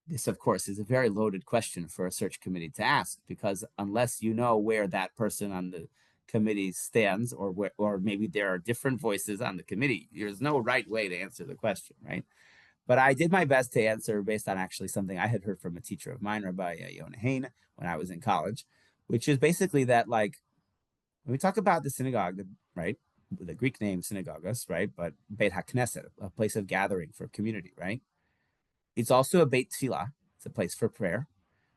this, of course, is a very loaded question for a search committee to ask, because unless you know where that person on the committee stands, or maybe there are different voices on the committee, there's no right way to answer the question, right? But I did my best to answer based on actually something I had heard from a teacher of mine, Rabbi Yonah Hain, when I was in college, which is basically that, like, when we talk about the synagogue, right, the Greek name synagogus, right, but Beit HaKnesset, a place of gathering for community, right? It's also a Beit Tefillah, it's a place for prayer.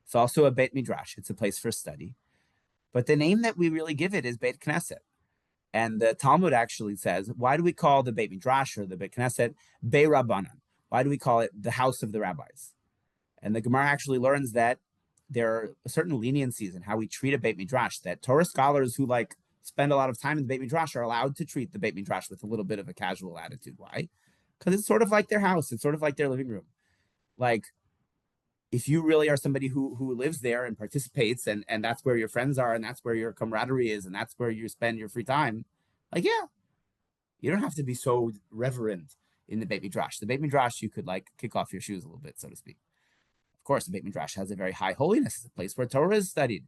It's also a Beit Midrash, it's a place for study. But the name that we really give it is Beit Knesset. And the Talmud actually says, why do we call the Beit Midrash or the Beit Knesset Beit Rabbanan? Why do we call it the house of the rabbis? And the Gemara actually learns that there are certain leniencies in how we treat a Beit Midrash, that Torah scholars who like spend a lot of time in the Beit Midrash are allowed to treat the Beit Midrash with a little bit of a casual attitude. Why? Because it's sort of like their house. It's sort of like their living room. Like, if you really are somebody who lives there and participates, and that's where your friends are, and that's where your camaraderie is, and that's where you spend your free time, like, yeah, you don't have to be so reverent in the Beit Midrash. The Beit Midrash, you could like kick off your shoes a little bit, so to speak. Of course, the Beit Midrash has a very high holiness. It's a place where Torah is studied.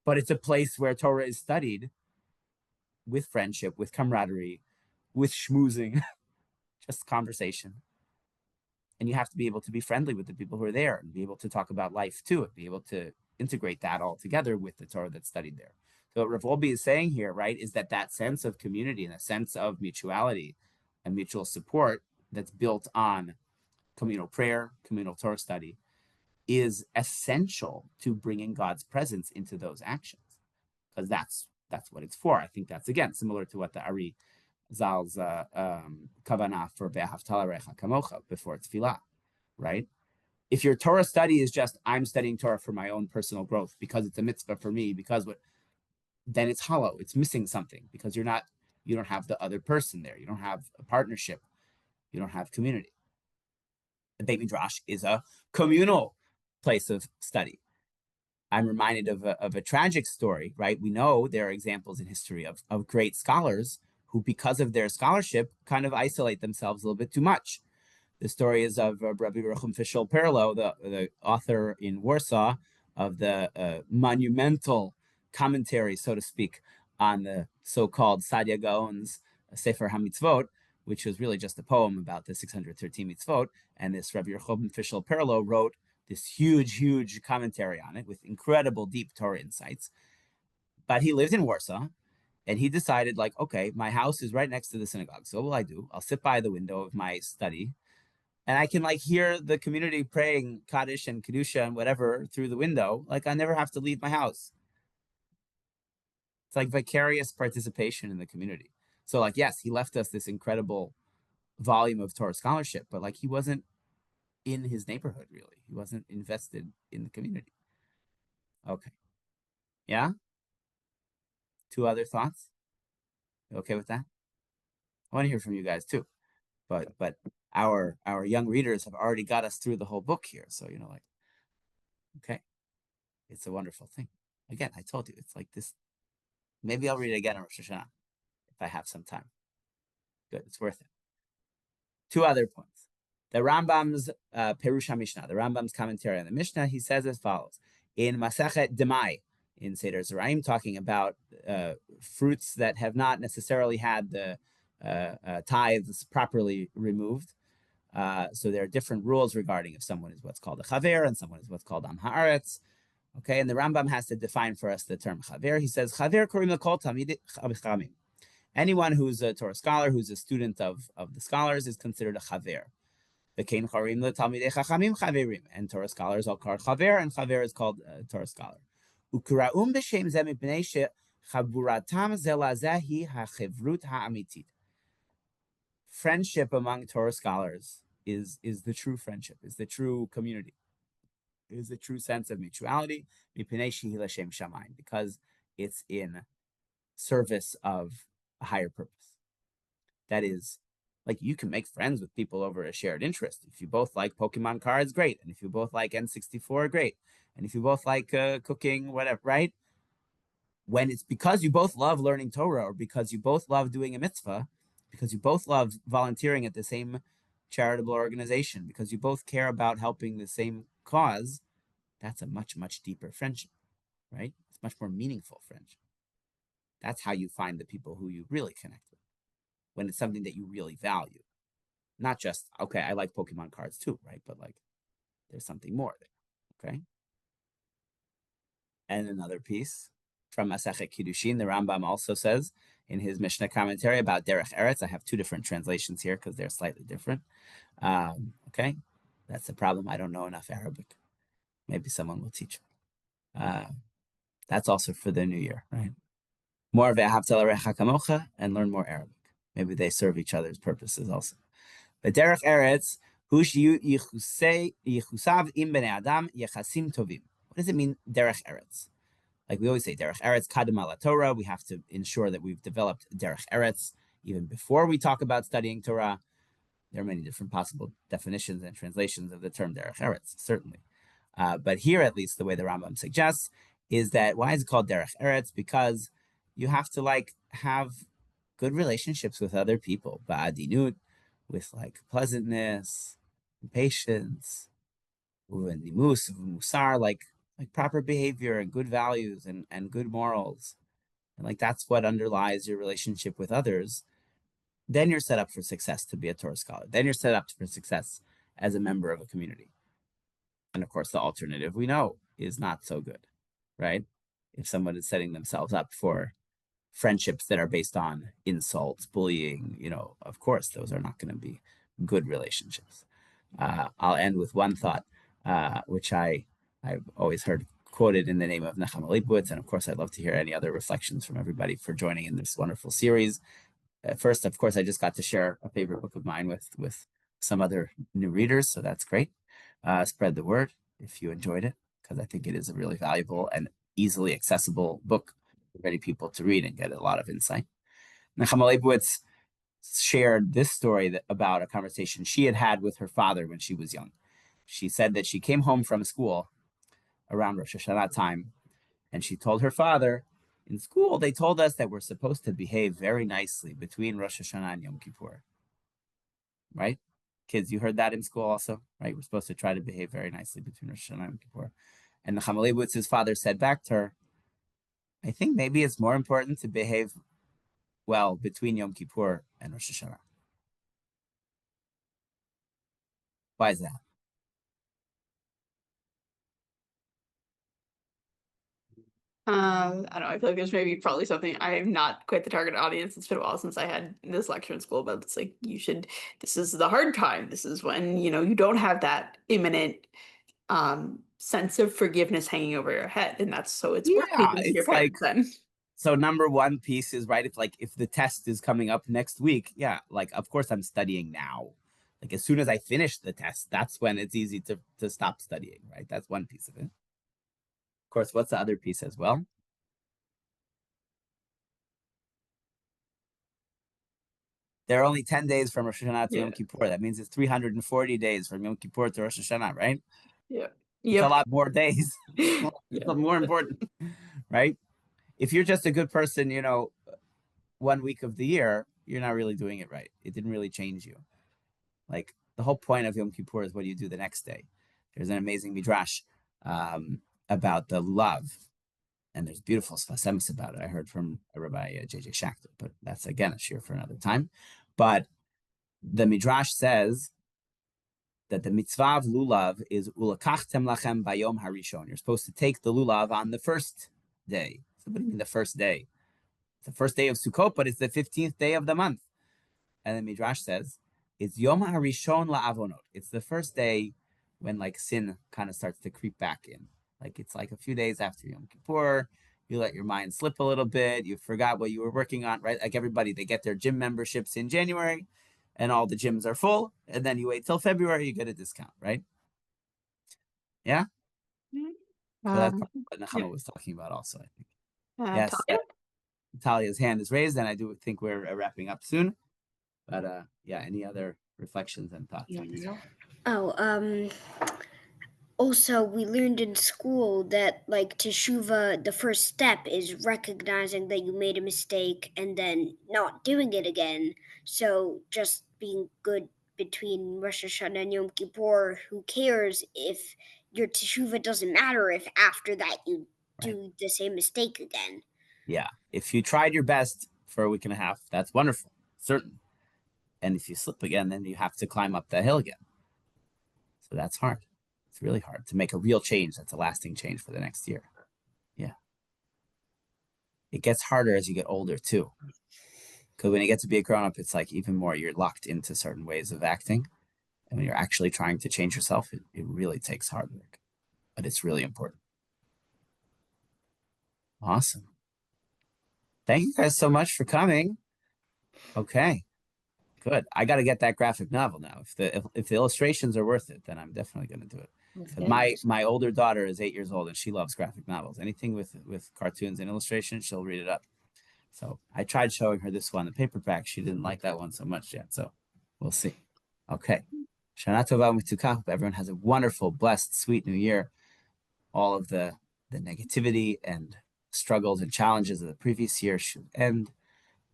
But it's a place where Torah is studied with friendship, with camaraderie, with schmoozing, just conversation. And you have to be able to be friendly with the people who are there and be able to talk about life too, and be able to integrate that all together with the Torah that's studied there. So what Rav Wolbe is saying here, right, is that sense of community and a sense of mutuality and mutual support that's built on communal prayer, communal Torah study, is essential to bringing God's presence into those actions, because that's what it's for. I think that's, again, similar to what the Ari Zal's kavanah for Be'ahavta l'recha kamocha before tefillah, right? If your Torah study is just, I'm studying Torah for my own personal growth because it's a mitzvah for me, then it's hollow. It's missing something because you don't have the other person there. You don't have a partnership. You don't have community. The Beit Midrash is a communal place of study. I'm reminded of a tragic story, right? We know there are examples in history of great scholars who, because of their scholarship, kind of isolate themselves a little bit too much. The story is of Rabbi Rechum Fischel Perlo, the author in Warsaw of the monumental commentary, so to speak, on the so-called Sadia Gaon's Sefer HaMitzvot, which was really just a poem about the 613 mitzvot. And this Rabbi Rechum Fischel Perlo wrote this huge commentary on it with incredible deep Torah insights. But he lived in Warsaw, and he decided, like, okay, my house is right next to the synagogue. So what will I do? I'll sit by the window of my study, and I can, like, hear the community praying Kaddish and Kedusha and whatever through the window. Like, I never have to leave my house. It's like vicarious participation in the community. So, like, yes, he left us this incredible volume of Torah scholarship, but, like, he wasn't in his neighborhood, really. He wasn't invested in the community. Okay. Yeah? Two other thoughts? You okay with that? I want to hear from you guys too. But our young readers have already got us through the whole book here. So, like, okay. It's a wonderful thing. Again, I told you, it's like this. Maybe I'll read it again on Rosh Hashanah if I have some time. Good, it's worth it. Two other points. The Rambam's Perush HaMishnah, the Rambam's commentary on the Mishnah, he says as follows. In Masachet Demai, in Seder Zeraim, talking about fruits that have not necessarily had the tithes properly removed. So there are different rules regarding if someone is what's called a chaver and someone is what's called am haaretz. Okay, and the Rambam has to define for us the term chaver. He says chaver korim l'kol talmidei chachamim. Anyone who's a Torah scholar, who's a student of the scholars, is considered a chaver. V'kein chorim l'talmidei chachamim chaverim, and Torah scholars are called chaver, and chaver is called Torah scholar. U'kiraum b'shem zeh mipnei shechaburatam zeh lazeh hi ha'chevrut ha'amitit. Friendship among Torah scholars is the true friendship, is the true community, is the true sense of mutuality, because it's in service of a higher purpose. That is, like, you can make friends with people over a shared interest. If you both like Pokemon cards, great. And if you both like N64, great. And if you both like cooking, whatever, right? When it's because you both love learning Torah, or because you both love doing a mitzvah, because you both love volunteering at the same charitable organization, because you both care about helping the same cause, that's a much deeper friendship, right? It's much more meaningful friendship. That's how you find the people who you really connect with, when it's something that you really value. Not just, okay, I like Pokemon cards too, right? But, like, there's something more there, okay? And another piece from Masechet Kiddushin, the Rambam also says in his Mishnah commentary about Derech Eretz. I have two different translations here because they're slightly different. Okay, that's the problem. I don't know enough Arabic. Maybe someone will teach me. That's also for the new year, right? More Ve'ahavta l'recha kamocha, and learn more Arabic. Maybe they serve each other's purposes also. But Derech Eretz, hush yichusav im bnei adam yechasim tovim. What does it mean, Derech Eretz? Like we always say, Derech Eretz kadem ala Torah. We have to ensure that we've developed Derech Eretz even before we talk about studying Torah. There are many different possible definitions and translations of the term Derech Eretz, certainly. But here, at least, the way the Rambam suggests is that, why is it called Derech Eretz? Because you have to, like, have good relationships with other people, ba'adinut, with, like, pleasantness, and patience, nimus, musar, like proper behavior and good values and good morals. And, like, that's what underlies your relationship with others. then you're set up for success to be a Torah scholar. Then you're set up for success as a member of a community. And of course, the alternative we know is not so good, right? If someone is setting themselves up for friendships that are based on insults, bullying, of course, those are not going to be good relationships. I'll end with one thought, which I've always heard quoted in the name of Nechama Leibowitz. And of course, I'd love to hear any other reflections from everybody for joining in this wonderful series. First, of course, I just got to share a favorite book of mine with some other new readers, so that's great. Spread the word if you enjoyed it, because I think it is a really valuable and easily accessible book for many people to read and get a lot of insight. Nechama Leibowitz shared this story about a conversation she had had with her father when she was young. She said that she came home from school around Rosh Hashanah time, and she told her father, in school, they told us that we're supposed to behave very nicely between Rosh Hashanah and Yom Kippur. Right? Kids, you heard that in school also, right? We're supposed to try to behave very nicely between Rosh Hashanah and Yom Kippur. And Nechama Leibowitz's father said back to her, I think maybe it's more important to behave well between Yom Kippur and Rosh Hashanah. Why is that? I don't know. I feel like there's probably something. I am not quite the target audience. It's been a while since I had this lecture in school, but it's like this is the hard time. This is when, you don't have that imminent sense of forgiveness hanging over your head. And it's worth speaking to your parents then. So number one piece is, right, if the test is coming up next week, of course I'm studying now. Like as soon as I finish the test, that's when it's easy to stop studying, right? That's one piece of it. Of course, what's the other piece as well? There are only 10 days from Rosh Hashanah to Yom Kippur. That means it's 340 days from Yom Kippur to Rosh Hashanah, right? Yeah. It's a lot more days. It's more important, right? If you're just a good person, 1 week of the year, you're not really doing it right. It didn't really change you. Like the whole point of Yom Kippur is what do you do the next day? There's an amazing midrash about the love. And there's beautiful sfasemis about it. I heard from Rabbi J.J. Schachter, but that's again a shir for another time. But the midrash says that the mitzvah of lulav is ulakachtem lachem bayom harishon. You're supposed to take the lulav on the first day. So what do you mean the first day? It's the first day of Sukkot, but it's the 15th day of the month. And the midrash says it's yom harishon la'avonot. It's the first day when sin kind of starts to creep back in. It's like a few days after Yom Kippur, you let your mind slip a little bit. You forgot what you were working on, right? Like everybody, they get their gym memberships in January and all the gyms are full. And then you wait till February, you get a discount, right? Yeah? So that's what Nechama was talking about also, I think. Yes. Talia's hand is raised, and I do think we're wrapping up soon. But any other reflections and thoughts on this? Also, we learned in school that Teshuva, the first step is recognizing that you made a mistake and then not doing it again. So just being good between Rosh Hashanah and Yom Kippur, who cares if your Teshuva doesn't matter if after that you do the same mistake again. Yeah, if you tried your best for a week and a half, that's wonderful, certain. And if you slip again, then you have to climb up the hill again. So that's hard. It's really hard to make a real change that's a lasting change for the next year. Yeah. It gets harder as you get older too. Because when you get to be a grown-up, it's even more, you're locked into certain ways of acting. And when you're actually trying to change yourself, it really takes hard work. But it's really important. Awesome. Thank you guys so much for coming. Okay. Good. I got to get that graphic novel now. If the illustrations are worth it, then I'm definitely going to do it. My older daughter is 8 years old and she loves graphic novels. Anything with cartoons and illustrations, she'll read it up. So I tried showing her this one, the paperback. She didn't like that one so much yet. So we'll see. Okay. Shana Tova Mitzukah. Hope everyone has a wonderful, blessed, sweet new year. All of the negativity and struggles and challenges of the previous year should end.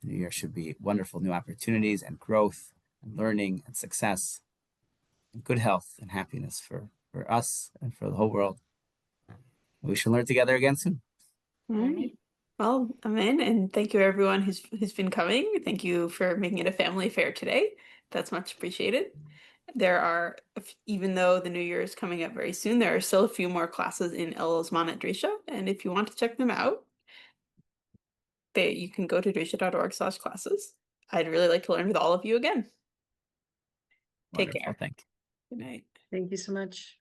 The new year should be wonderful new opportunities and growth and learning and success and good health and happiness for us and for the whole world. We should learn together again soon. Mm-hmm. Well, amen, and thank you everyone who's been coming. Thank you for making it a family affair today. That's much appreciated. There are, even though the new year is coming up very soon, there are still a few more classes in Elul's at Drisha, and if you want to check them out, you can go to drisha.org/classes. I'd really like to learn with all of you again. Take Wonderful. care. Thank you. Good night. Thank you so much.